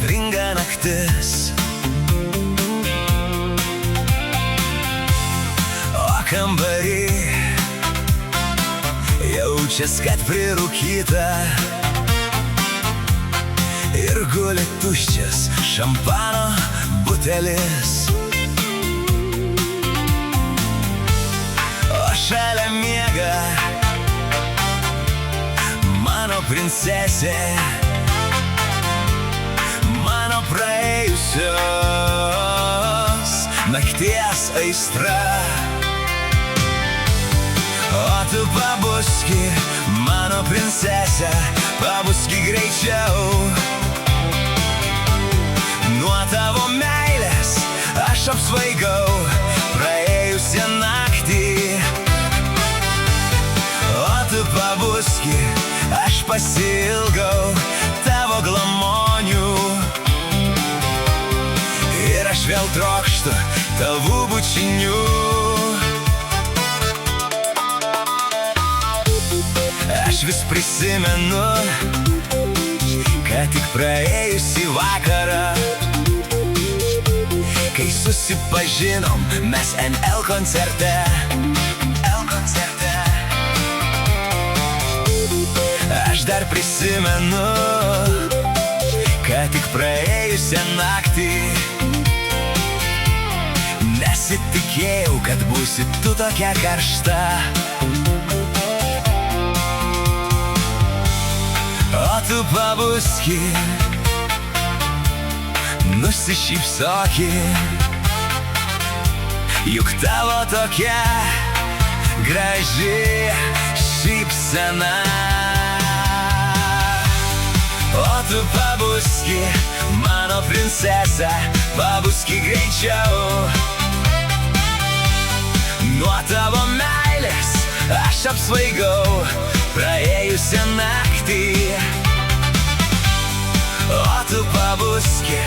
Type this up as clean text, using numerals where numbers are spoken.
audringa naktis, o kambary jaučias, kad prirūkyta ir guli tuščias šampano butelis. O šalia miega mano princesė, mano praėjusios nakties aistra. O tu pabuski, mano princesė, pabuski greičiau. Nuo tavo meilės aš apsvaigau praėjusią naktį. O tu pabuski, aš pasiilgau tavo glamonių. Ir aš vėl trokštu tavų bučinių. Aš vis prisimenu, kad tik praėjusį vakarą, kai susipažinom mes NL koncerte. Aš dar prisimenu, kad tik praėjusią naktį nesitikėjau, kad būsi tu tokia karšta. O tu pabuski, nusišypsoki, juk tavo tokia graži šypsena. O tu pabuski, mano princesė, pabuski greičiau. Nuo tavo meilės aš apsvaigau praėjusią naktį. O tu pabuski,